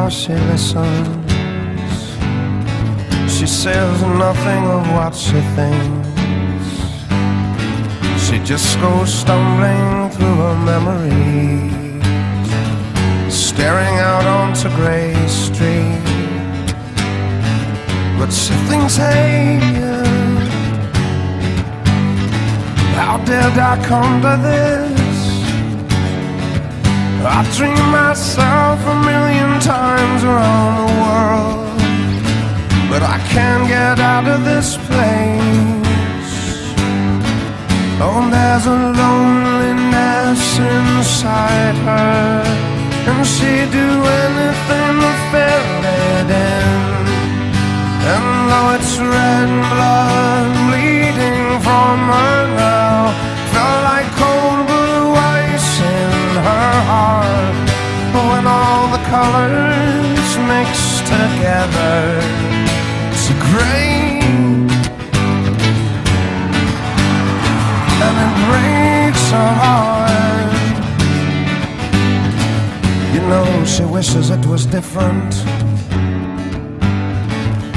while she listens. She says nothing of what she thinks. She just goes stumbling through her memories, staring out onto Grey Street. But she thinks, hey, how did I come to this? I dream myself a million times around the world, but I can't get out of this place. Oh, there's a loneliness inside her, and she'd do anything to fill it in. And though it's red blood bleeding from her now, felt like cold blue ice in her heart. When all the colors mix together to gray, and it breaks her heart. You know, she wishes it was different,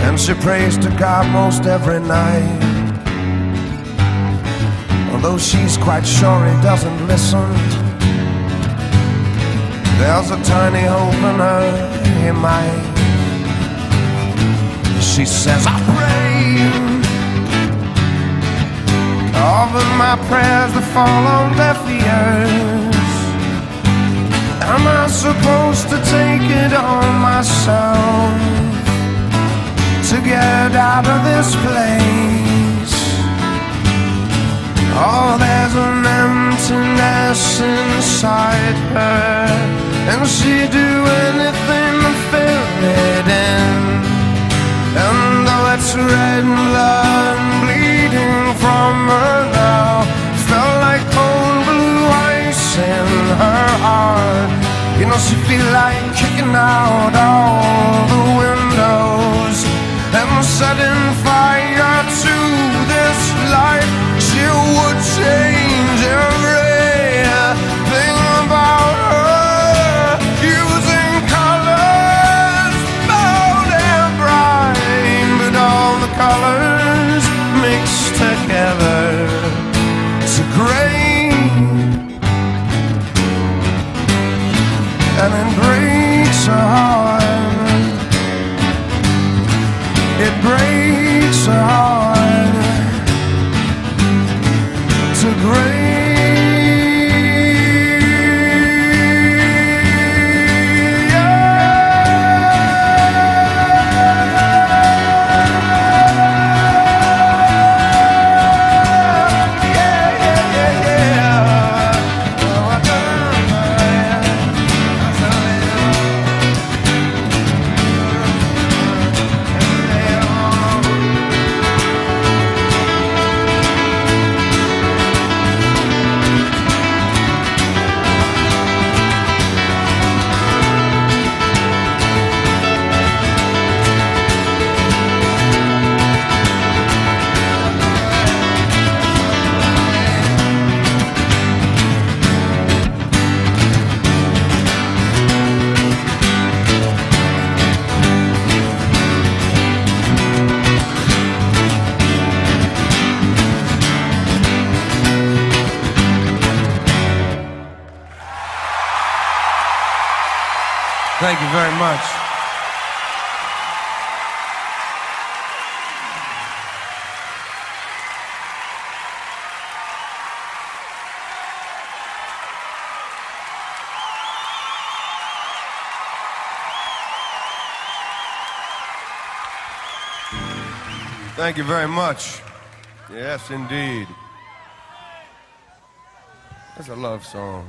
and she prays to God most every night, although she's quite sure he doesn't listen. There's a tiny hope in her, he might. She says, I pray, oh, but my prayers that fall on deaf ears. Am I supposed to take it on myself to get out of this place? Oh, there's an emptiness inside her, and she'd do anything to fill it in. And though it's red blood bleeding from her now, felt like cold blue ice in her heart. You know, she feel like kicking out all the windows and setting fire to this life. She would change everything about her, using colors bold and bright, but all the colors mixed together to gray, and it breaks her heart. It breaks her heart to gray. Thank you very much. Thank you very much. Yes, indeed. That's a love song.